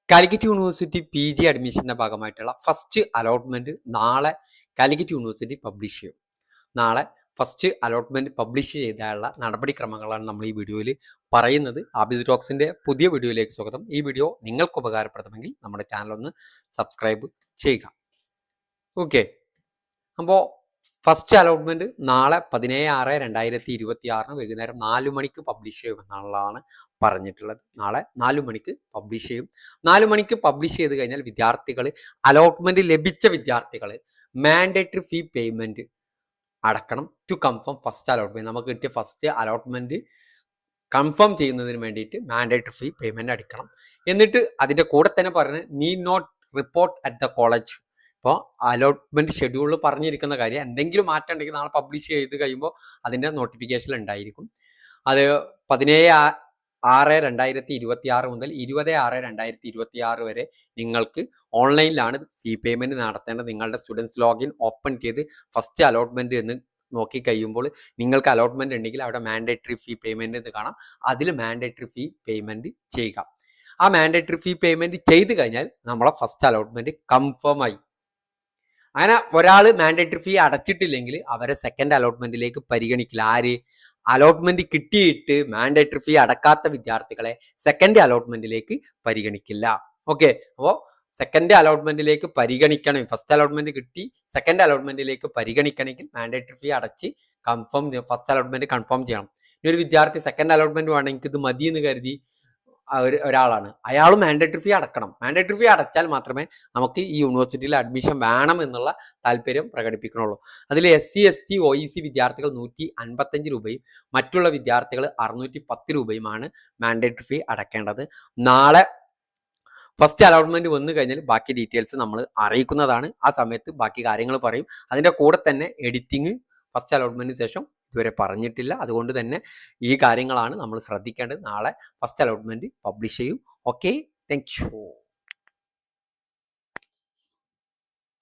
Calicut university PG അഡ്മിഷൻ്റെ ഭാഗമായിട്ടുള്ള first allotment നാളെ Calicut university publish ചെയ്യും. നാളെ ഫസ്റ്റ് അലോട്ട്മെൻറ്റ് പബ്ലിഷ് ചെയ്താലുള്ള നടപടിക്രമങ്ങളാണ് നമ്മൾ ഈ വീഡിയോയിൽ പറയുന്നത്. ആബിദ് ടോക്സിൻ്റെ പുതിയ വീഡിയോയിലേക്ക് സ്വാഗതം. ഈ വീഡിയോ നിങ്ങൾക്ക് ഉപകാരപ്രദമെങ്കിൽ നമ്മുടെ ചാനൽ ഒന്ന് സബ്സ്ക്രൈബ് ചെയ്യുക. ഓക്കെ, അപ്പോൾ ഫസ്റ്റ് അലോട്ട്മെൻറ്റ് നാളെ 17/6/2026 വൈകുന്നേരം 4 മണിക്ക് പബ്ലിഷ് ചെയ്യുമെന്നുള്ളതാണ് പറഞ്ഞിട്ടുള്ളത്. നാളെ 4 മണിക്ക് പബ്ലിഷ് ചെയ്യും. 4 മണിക്ക് പബ്ലിഷ് ചെയ്ത് കഴിഞ്ഞാൽ വിദ്യാർത്ഥികൾ, അലോട്ട്മെൻറ്റ് ലഭിച്ച വിദ്യാർത്ഥികൾ മാൻഡേറ്ററി ഫീ പേയ്മെൻറ്റ് അടക്കണം ടു കൺഫേം ഫസ്റ്റ് അലോട്ട്മെൻറ്റ്. നമുക്ക് കിട്ടിയ ഫസ്റ്റ് അലോട്ട്മെൻറ്റ് കൺഫേം ചെയ്യുന്നതിന് വേണ്ടിയിട്ട് മാൻഡേറ്ററി ഫീ പേയ്മെൻറ്റ് അടയ്ക്കണം. എന്നിട്ട് അതിൻ്റെ കൂടെ തന്നെ പറയുന്നത് need not report at the college. ഇപ്പോൾ അലോട്ട്മെൻറ്റ് ഷെഡ്യൂളിൽ പറഞ്ഞിരിക്കുന്ന കാര്യം എന്തെങ്കിലും മാറ്റം ഉണ്ടെങ്കിൽ നാളെ പബ്ലിഷ് ചെയ്ത് കഴിയുമ്പോൾ അതിൻ്റെ നോട്ടിഫിക്കേഷൻ ഉണ്ടായിരിക്കും. അത് 17/6/2026 മുതൽ 20/6/2026 വരെ നിങ്ങൾക്ക് ഓൺലൈനിലാണ് ഫീ പേയ്മെൻറ്റ് നടത്തേണ്ടത്. നിങ്ങളുടെ സ്റ്റുഡൻസ് ലോഗിൻ ഓപ്പൺ ചെയ്ത് ഫസ്റ്റ് അലോട്ട്മെൻറ്റ് എന്ന് നോക്കി കഴിയുമ്പോൾ നിങ്ങൾക്ക് അലോട്ട്മെൻറ്റ് ഉണ്ടെങ്കിൽ അവിടെ മാൻഡേറ്ററി ഫീ പേയ്മെൻറ്റ് എന്ന് കാണാം. അതിൽ മാൻഡേറ്ററി ഫീ പേയ്മെൻറ്റ് ചെയ്യുക. ആ മാൻഡേറ്ററി ഫീ പേയ്മെൻറ്റ് ചെയ്ത് കഴിഞ്ഞാൽ നമ്മളെ ഫസ്റ്റ് അലോട്ട്മെൻറ്റ് കൺഫേം ആയി. അങ്ങനെ ഒരാൾ മാൻഡേറ്ററി ഫീ അടച്ചിട്ടില്ലെങ്കിൽ അവരെ സെക്കൻഡ് അലോട്ട്മെൻറ്റിലേക്ക് പരിഗണിക്കില്ല. ആര്? അലോട്ട്മെൻറ്റ് കിട്ടിയിട്ട് മാൻഡേറ്ററി ഫീ അടക്കാത്ത വിദ്യാർത്ഥികളെ സെക്കൻഡ് അലോട്ട്മെൻറ്റിലേക്ക് പരിഗണിക്കില്ല. ഓക്കെ, അപ്പോൾ സെക്കൻഡ് അലോട്ട്മെൻറ്റിലേക്ക് പരിഗണിക്കണം. ഫസ്റ്റ് അലോട്ട്മെൻറ്റ് കിട്ടി സെക്കൻഡ് അലോട്ട്മെൻറ്റിലേക്ക് പരിഗണിക്കണമെങ്കിൽ മാൻഡേറ്ററി ഫീ അടച്ച് ഫസ്റ്റ് അലോട്ട്മെൻറ്റ് കൺഫേം ചെയ്യണം. ഇനി ഒരു വിദ്യാർത്ഥി സെക്കൻഡ് അലോട്ട്മെൻറ്റ് വേണമെങ്കിൽ ഇത് മതി എന്ന് കരുതി ഒരാളാണ്, അയാൾ മാൻഡേറ്ററി ഫീ അടക്കണം. മാൻഡേറ്ററി ഫീ അടച്ചാൽ മാത്രമേ നമുക്ക് ഈ യൂണിവേഴ്സിറ്റിയിൽ അഡ്മിഷൻ വേണം എന്നുള്ള താല്പര്യം പ്രകടിപ്പിക്കണുള്ളൂ. അതിൽ SC ST OEC വിദ്യാർത്ഥികൾ 155 രൂപയും മറ്റുള്ള വിദ്യാർത്ഥികൾ 610 രൂപയുമാണ് മാൻഡേറ്ററി ഫീ അടക്കേണ്ടത്. നാളെ ഫസ്റ്റ് അലോട്ട്മെൻറ്റ് വന്നു കഴിഞ്ഞാൽ ബാക്കി ഡീറ്റെയിൽസ് നമ്മൾ അറിയിക്കുന്നതാണ്. ആ സമയത്ത് ബാക്കി കാര്യങ്ങൾ പറയും. അതിൻ്റെ കൂടെ തന്നെ എഡിറ്റിംഗ് ഫസ്റ്റ് അലോട്ട്മെൻറ്റിന് ശേഷം ഇതുവരെ പറഞ്ഞിട്ടില്ല. അതുകൊണ്ട് തന്നെ ഈ കാര്യങ്ങളാണ് നമ്മൾ ശ്രദ്ധിക്കേണ്ടത്. നാളെ ഫസ്റ്റ് അലോട്ട്മെൻറ്റ് പബ്ലിഷ് ചെയ്യും. Okay, thank you.